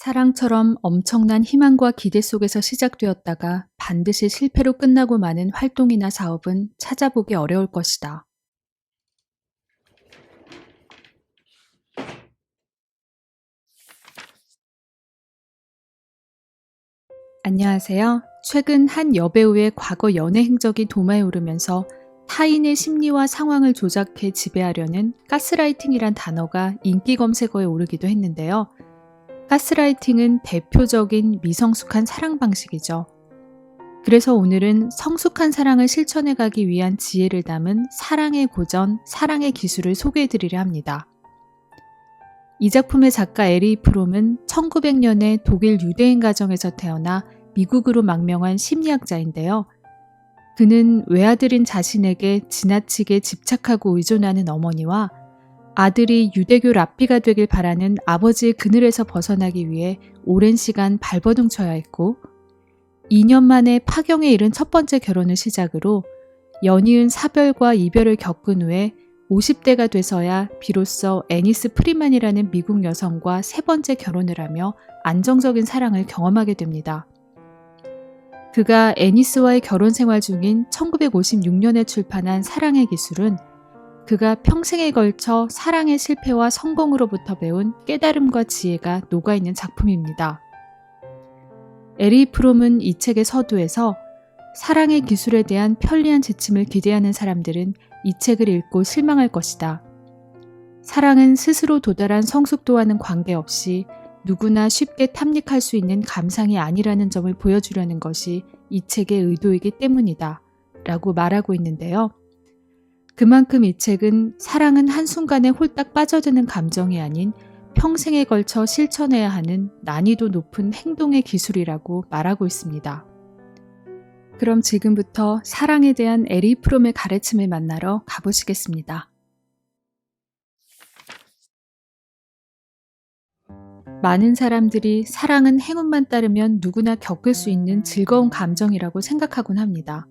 사랑처럼 엄청난 희망과 기대 속에서 시작되었다가 반드시 실패로 끝나고 마는 활동이나 사업은 찾아보기 어려울 것이다. 안녕하세요. 최근 한 여배우의 과거 연애 행적이 도마에 오르면서 타인의 심리와 상황을 조작해 지배하려는 가스라이팅이란 단어가 인기 검색어에 오르기도 했는데요. 가스라이팅은 대표적인 미성숙한 사랑 방식이죠. 그래서 오늘은 성숙한 사랑을 실천해 가기 위한 지혜를 담은 사랑의 고전, 사랑의 기술을 소개해 드리려 합니다. 이 작품의 작가 에리 프롬은 1900년에 독일 유대인 가정에서 태어나 미국으로 망명한 심리학자인데요. 그는 외아들인 자신에게 지나치게 집착하고 의존하는 어머니와 아들이 유대교 랍비가 되길 바라는 아버지의 그늘에서 벗어나기 위해 오랜 시간 발버둥 쳐야 했고 2년 만에 파경에 이른 첫 번째 결혼을 시작으로 연이은 사별과 이별을 겪은 후에 50대가 돼서야 비로소 애니스 프리만이라는 미국 여성과 세 번째 결혼을 하며 안정적인 사랑을 경험하게 됩니다. 그가 애니스와의 결혼 생활 중인 1956년에 출판한 사랑의 기술은 그가 평생에 걸쳐 사랑의 실패와 성공으로부터 배운 깨달음과 지혜가 녹아있는 작품입니다. 에리 프롬은 이 책의 서두에서 사랑의 기술에 대한 편리한 지침을 기대하는 사람들은 이 책을 읽고 실망할 것이다. 사랑은 스스로 도달한 성숙도와는 관계없이 누구나 쉽게 탐닉할 수 있는 감상이 아니라는 점을 보여주려는 것이 이 책의 의도이기 때문이다. 라고 말하고 있는데요. 그만큼 이 책은 사랑은 한순간에 홀딱 빠져드는 감정이 아닌 평생에 걸쳐 실천해야 하는 난이도 높은 행동의 기술이라고 말하고 있습니다. 그럼 지금부터 사랑에 대한 에리 프롬의 가르침을 만나러 가보시겠습니다. 많은 사람들이 사랑은 행운만 따르면 누구나 겪을 수 있는 즐거운 감정이라고 생각하곤 합니다.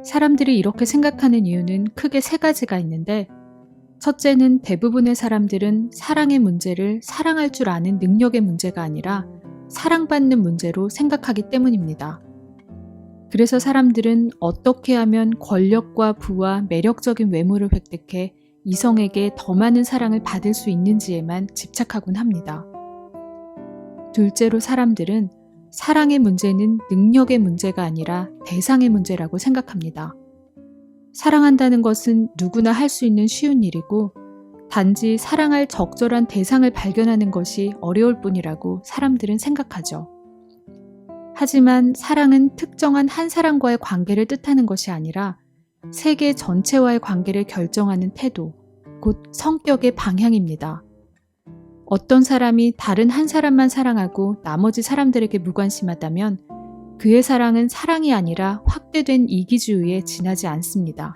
사람들이 이렇게 생각하는 이유는 크게 세 가지가 있는데 첫째는 대부분의 사람들은 사랑의 문제를 사랑할 줄 아는 능력의 문제가 아니라 사랑받는 문제로 생각하기 때문입니다. 그래서 사람들은 어떻게 하면 권력과 부와 매력적인 외모를 획득해 이성에게 더 많은 사랑을 받을 수 있는지에만 집착하곤 합니다. 둘째로 사람들은 사랑의 문제는 능력의 문제가 아니라 대상의 문제라고 생각합니다. 사랑한다는 것은 누구나 할 수 있는 쉬운 일이고 단지 사랑할 적절한 대상을 발견하는 것이 어려울 뿐이라고 사람들은 생각하죠. 하지만 사랑은 특정한 한 사람과의 관계를 뜻하는 것이 아니라 세계 전체와의 관계를 결정하는 태도, 곧 성격의 방향입니다. 어떤 사람이 다른 한 사람만 사랑하고 나머지 사람들에게 무관심하다면 그의 사랑은 사랑이 아니라 확대된 이기주의에 지나지 않습니다.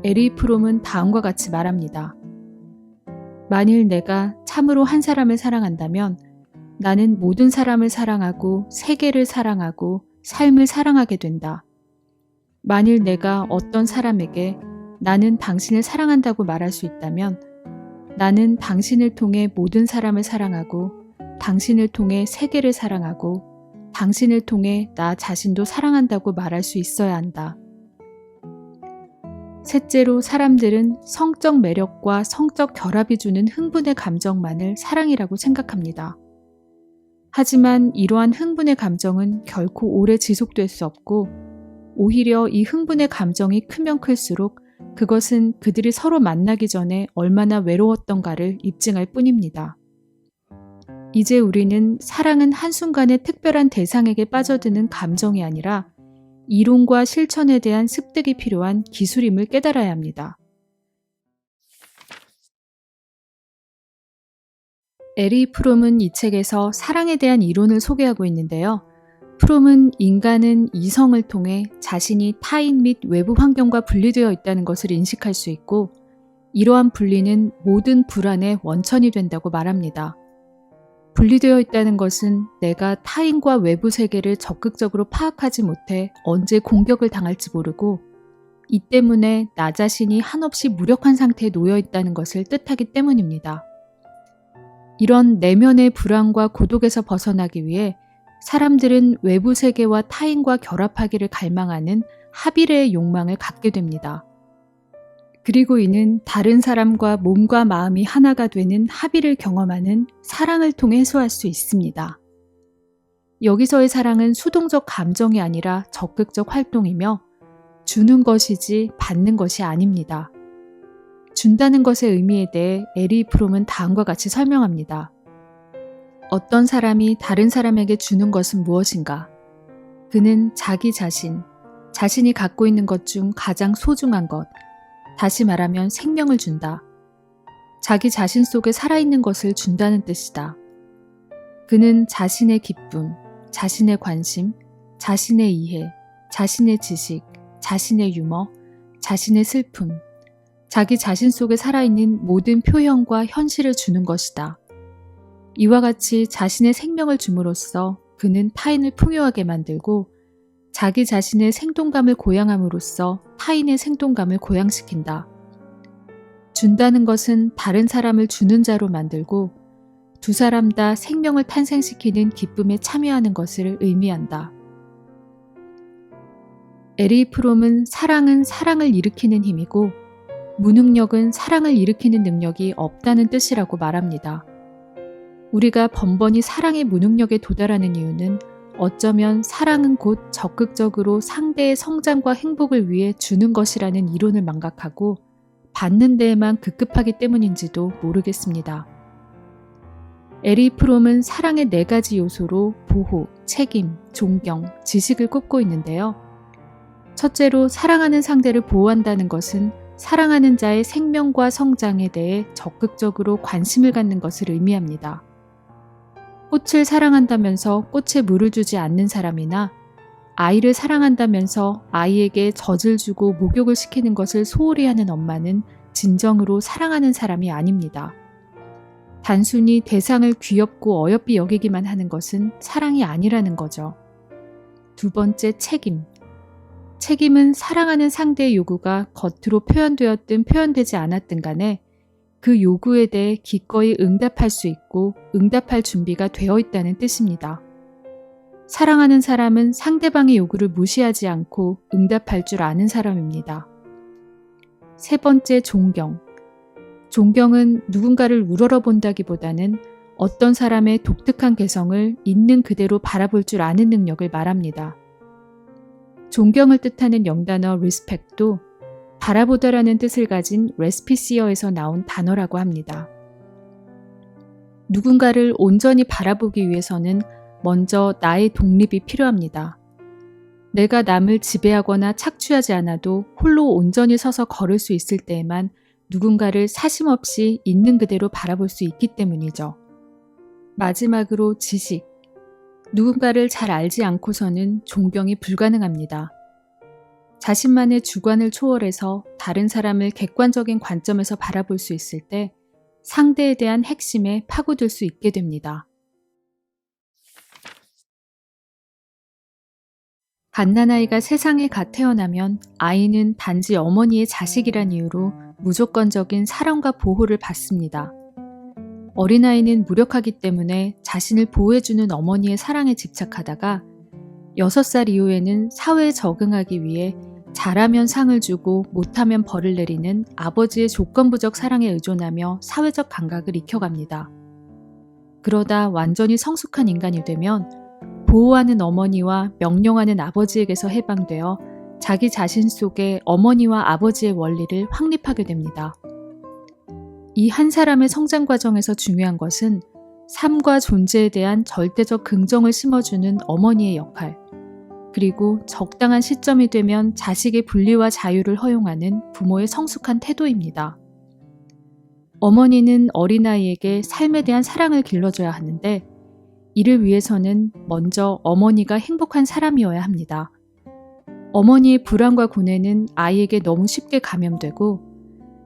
에리 프롬은 다음과 같이 말합니다. 만일 내가 참으로 한 사람을 사랑한다면 나는 모든 사람을 사랑하고 세계를 사랑하고 삶을 사랑하게 된다. 만일 내가 어떤 사람에게 나는 당신을 사랑한다고 말할 수 있다면 나는 당신을 통해 모든 사람을 사랑하고 당신을 통해 세계를 사랑하고 당신을 통해 나 자신도 사랑한다고 말할 수 있어야 한다. 셋째로 사람들은 성적 매력과 성적 결합이 주는 흥분의 감정만을 사랑이라고 생각합니다. 하지만 이러한 흥분의 감정은 결코 오래 지속될 수 없고 오히려 이 흥분의 감정이 크면 클수록 그것은 그들이 서로 만나기 전에 얼마나 외로웠던가를 입증할 뿐입니다. 이제 우리는 사랑은 한순간에 특별한 대상에게 빠져드는 감정이 아니라 이론과 실천에 대한 습득이 필요한 기술임을 깨달아야 합니다. 에리 프롬은 이 책에서 사랑에 대한 이론을 소개하고 있는데요. 프롬은 인간은 이성을 통해 자신이 타인 및 외부 환경과 분리되어 있다는 것을 인식할 수 있고 이러한 분리는 모든 불안의 원천이 된다고 말합니다. 분리되어 있다는 것은 내가 타인과 외부 세계를 적극적으로 파악하지 못해 언제 공격을 당할지 모르고 이 때문에 나 자신이 한없이 무력한 상태에 놓여 있다는 것을 뜻하기 때문입니다. 이런 내면의 불안과 고독에서 벗어나기 위해 사람들은 외부 세계와 타인과 결합하기를 갈망하는 합일의 욕망을 갖게 됩니다. 그리고 이는 다른 사람과 몸과 마음이 하나가 되는 합일을 경험하는 사랑을 통해 해소할 수 있습니다. 여기서의 사랑은 수동적 감정이 아니라 적극적 활동이며 주는 것이지 받는 것이 아닙니다. 준다는 것의 의미에 대해 에리 프롬은 다음과 같이 설명합니다. 어떤 사람이 다른 사람에게 주는 것은 무엇인가? 그는 자기 자신, 자신이 갖고 있는 것 중 가장 소중한 것, 다시 말하면 생명을 준다. 자기 자신 속에 살아있는 것을 준다는 뜻이다. 그는 자신의 기쁨, 자신의 관심, 자신의 이해, 자신의 지식, 자신의 유머, 자신의 슬픔, 자기 자신 속에 살아있는 모든 표현과 현실을 주는 것이다. 이와 같이 자신의 생명을 줌으로써 그는 타인을 풍요하게 만들고 자기 자신의 생동감을 고양함으로써 타인의 생동감을 고양시킨다. 준다는 것은 다른 사람을 주는 자로 만들고 두 사람 다 생명을 탄생시키는 기쁨에 참여하는 것을 의미한다. 에리 프롬은 사랑은 사랑을 일으키는 힘이고 무능력은 사랑을 일으키는 능력이 없다는 뜻이라고 말합니다. 우리가 번번이 사랑의 무능력에 도달하는 이유는 어쩌면 사랑은 곧 적극적으로 상대의 성장과 행복을 위해 주는 것이라는 이론을 망각하고 받는 데에만 급급하기 때문인지도 모르겠습니다. 에리 프롬은 사랑의 4가지 요소로 보호, 책임, 존경, 지식을 꼽고 있는데요. 첫째로 사랑하는 상대를 보호한다는 것은 사랑하는 자의 생명과 성장에 대해 적극적으로 관심을 갖는 것을 의미합니다. 꽃을 사랑한다면서 꽃에 물을 주지 않는 사람이나 아이를 사랑한다면서 아이에게 젖을 주고 목욕을 시키는 것을 소홀히 하는 엄마는 진정으로 사랑하는 사람이 아닙니다. 단순히 대상을 귀엽고 어여삐 여기기만 하는 것은 사랑이 아니라는 거죠. 두 번째, 책임. 책임은 사랑하는 상대의 요구가 겉으로 표현되었든 표현되지 않았든 간에 그 요구에 대해 기꺼이 응답할 수 있고 응답할 준비가 되어 있다는 뜻입니다. 사랑하는 사람은 상대방의 요구를 무시하지 않고 응답할 줄 아는 사람입니다. 세 번째, 존경. 존경은 누군가를 우러러본다기보다는 어떤 사람의 독특한 개성을 있는 그대로 바라볼 줄 아는 능력을 말합니다. 존경을 뜻하는 영단어 respect도 바라보다라는 뜻을 가진 레스피시어에서 나온 단어라고 합니다. 누군가를 온전히 바라보기 위해서는 먼저 나의 독립이 필요합니다. 내가 남을 지배하거나 착취하지 않아도 홀로 온전히 서서 걸을 수 있을 때에만 누군가를 사심없이 있는 그대로 바라볼 수 있기 때문이죠. 마지막으로 지식. 누군가를 잘 알지 않고서는 존경이 불가능합니다. 자신만의 주관을 초월해서 다른 사람을 객관적인 관점에서 바라볼 수 있을 때 상대에 대한 핵심에 파고들 수 있게 됩니다. 갓난아이가 세상에 갓 태어나면 아이는 단지 어머니의 자식이란 이유로 무조건적인 사랑과 보호를 받습니다. 어린아이는 무력하기 때문에 자신을 보호해주는 어머니의 사랑에 집착하다가 6살 이후에는 사회에 적응하기 위해 잘하면 상을 주고 못하면 벌을 내리는 아버지의 조건부적 사랑에 의존하며 사회적 감각을 익혀갑니다. 그러다 완전히 성숙한 인간이 되면 보호하는 어머니와 명령하는 아버지에게서 해방되어 자기 자신 속에 어머니와 아버지의 원리를 확립하게 됩니다. 이 한 사람의 성장 과정에서 중요한 것은 삶과 존재에 대한 절대적 긍정을 심어주는 어머니의 역할, 그리고 적당한 시점이 되면 자식의 분리와 자유를 허용하는 부모의 성숙한 태도입니다. 어머니는 어린아이에게 삶에 대한 사랑을 길러줘야 하는데 이를 위해서는 먼저 어머니가 행복한 사람이어야 합니다. 어머니의 불안과 고뇌는 아이에게 너무 쉽게 감염되고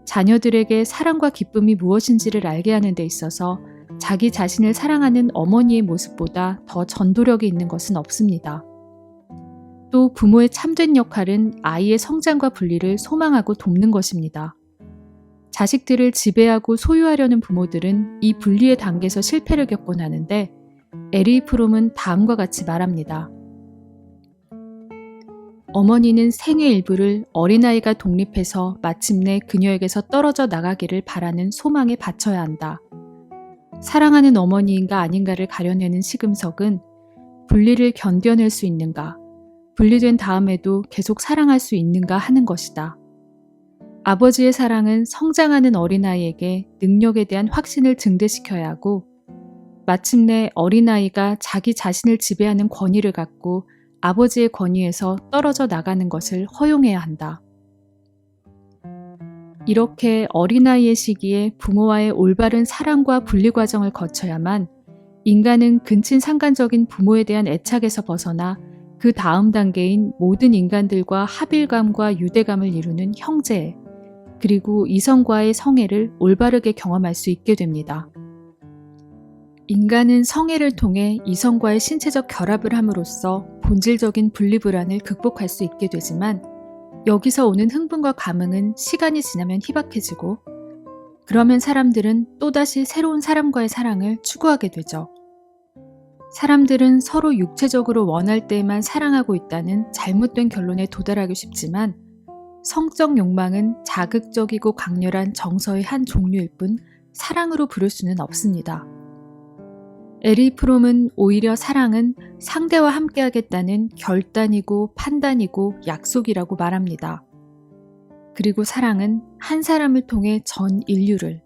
자녀들에게 사랑과 기쁨이 무엇인지를 알게 하는 데 있어서 자기 자신을 사랑하는 어머니의 모습보다 더 전도력이 있는 것은 없습니다. 또 부모의 참된 역할은 아이의 성장과 분리를 소망하고 돕는 것입니다. 자식들을 지배하고 소유하려는 부모들은 이 분리의 단계에서 실패를 겪곤 하는데 에리 프롬은 다음과 같이 말합니다. 어머니는 생의 일부를 어린아이가 독립해서 마침내 그녀에게서 떨어져 나가기를 바라는 소망에 바쳐야 한다. 사랑하는 어머니인가 아닌가를 가려내는 시금석은 분리를 견뎌낼 수 있는가, 분리된 다음에도 계속 사랑할 수 있는가 하는 것이다. 아버지의 사랑은 성장하는 어린아이에게 능력에 대한 확신을 증대시켜야 하고 마침내 어린아이가 자기 자신을 지배하는 권위를 갖고 아버지의 권위에서 떨어져 나가는 것을 허용해야 한다. 이렇게 어린아이의 시기에 부모와의 올바른 사랑과 분리 과정을 거쳐야만 인간은 근친상간적인 부모에 대한 애착에서 벗어나 그 다음 단계인 모든 인간들과 합일감과 유대감을 이루는 형제, 그리고 이성과의 성애를 올바르게 경험할 수 있게 됩니다. 인간은 성애를 통해 이성과의 신체적 결합을 함으로써 본질적인 분리불안을 극복할 수 있게 되지만 여기서 오는 흥분과 감흥은 시간이 지나면 희박해지고 그러면 사람들은 또다시 새로운 사람과의 사랑을 추구하게 되죠. 사람들은 서로 육체적으로 원할 때에만 사랑하고 있다는 잘못된 결론에 도달하기 쉽지만 성적 욕망은 자극적이고 강렬한 정서의 한 종류일 뿐 사랑으로 부를 수는 없습니다. 에리 프롬은 오히려 사랑은 상대와 함께하겠다는 결단이고 판단이고 약속이라고 말합니다. 그리고 사랑은 한 사람을 통해 전 인류를,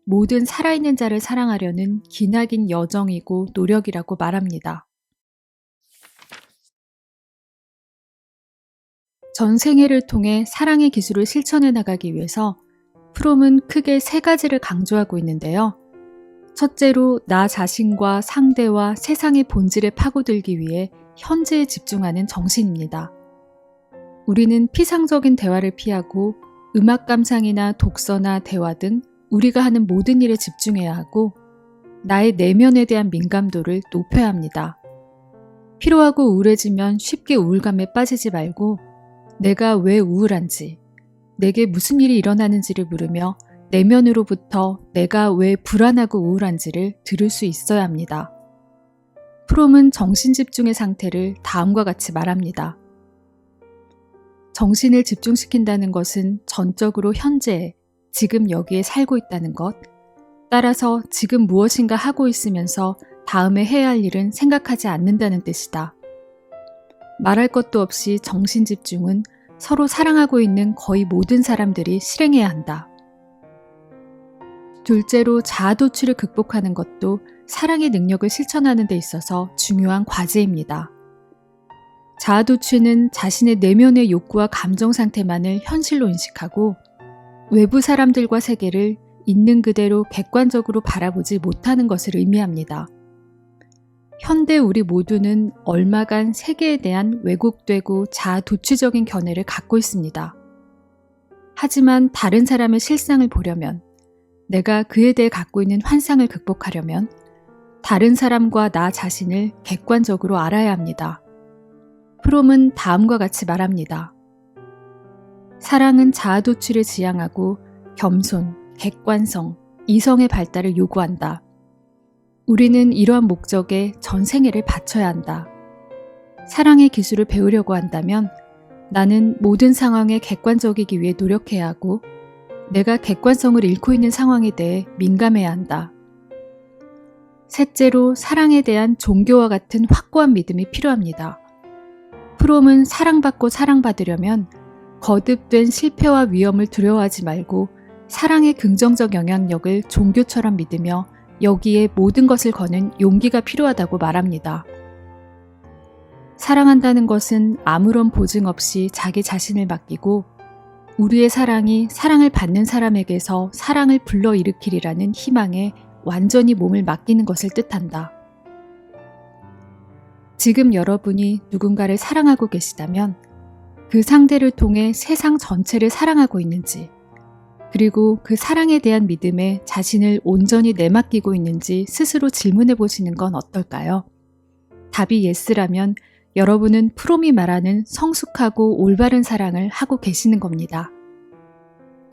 모든 살아있는 자를 사랑하려는 기나긴 여정이고 노력이라고 말합니다. 전 생애를 통해 사랑의 기술을 실천해 나가기 위해서 프롬은 크게 세 가지를 강조하고 있는데요. 첫째로 나 자신과 상대와 세상의 본질에 파고들기 위해 현재에 집중하는 정신입니다. 우리는 피상적인 대화를 피하고 음악 감상이나 독서나 대화 등 우리가 하는 모든 일에 집중해야 하고 나의 내면에 대한 민감도를 높여야 합니다. 피로하고 우울해지면 쉽게 우울감에 빠지지 말고 내가 왜 우울한지, 내게 무슨 일이 일어나는지를 물으며 내면으로부터 내가 왜 불안하고 우울한지를 들을 수 있어야 합니다. 프롬은 정신집중의 상태를 다음과 같이 말합니다. 정신을 집중시킨다는 것은 전적으로 현재에, 지금 여기에 살고 있다는 것, 따라서 지금 무엇인가 하고 있으면서 다음에 해야 할 일은 생각하지 않는다는 뜻이다. 말할 것도 없이 정신집중은 서로 사랑하고 있는 거의 모든 사람들이 실행해야 한다. 둘째로 자아도취를 극복하는 것도 사랑의 능력을 실천하는 데 있어서 중요한 과제입니다. 자아도취는 자신의 내면의 욕구와 감정 상태만을 현실로 인식하고 외부 사람들과 세계를 있는 그대로 객관적으로 바라보지 못하는 것을 의미합니다. 현대 우리 모두는 얼마간 세계에 대한 왜곡되고 자아도취적인 견해를 갖고 있습니다. 하지만 다른 사람의 실상을 보려면, 내가 그에 대해 갖고 있는 환상을 극복하려면 다른 사람과 나 자신을 객관적으로 알아야 합니다. 프롬은 다음과 같이 말합니다. 사랑은 자아도취를 지향하고 겸손, 객관성, 이성의 발달을 요구한다. 우리는 이러한 목적에 전 생애를 바쳐야 한다. 사랑의 기술을 배우려고 한다면 나는 모든 상황에 객관적이기 위해 노력해야 하고 내가 객관성을 잃고 있는 상황에 대해 민감해야 한다. 셋째로 사랑에 대한 종교와 같은 확고한 믿음이 필요합니다. 프롬은 사랑받고 사랑받으려면 거듭된 실패와 위험을 두려워하지 말고 사랑의 긍정적 영향력을 종교처럼 믿으며 여기에 모든 것을 거는 용기가 필요하다고 말합니다. 사랑한다는 것은 아무런 보증 없이 자기 자신을 맡기고 우리의 사랑이 사랑을 받는 사람에게서 사랑을 불러일으키리라는 희망에 완전히 몸을 맡기는 것을 뜻한다. 지금 여러분이 누군가를 사랑하고 계시다면 그 상대를 통해 세상 전체를 사랑하고 있는지, 그리고 그 사랑에 대한 믿음에 자신을 온전히 내맡기고 있는지 스스로 질문해 보시는 건 어떨까요? 답이 예스라면 여러분은 프롬이 말하는 성숙하고 올바른 사랑을 하고 계시는 겁니다.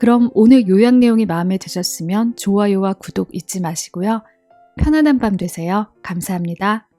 그럼 오늘 요약 내용이 마음에 드셨으면 좋아요와 구독 잊지 마시고요. 편안한 밤 되세요. 감사합니다.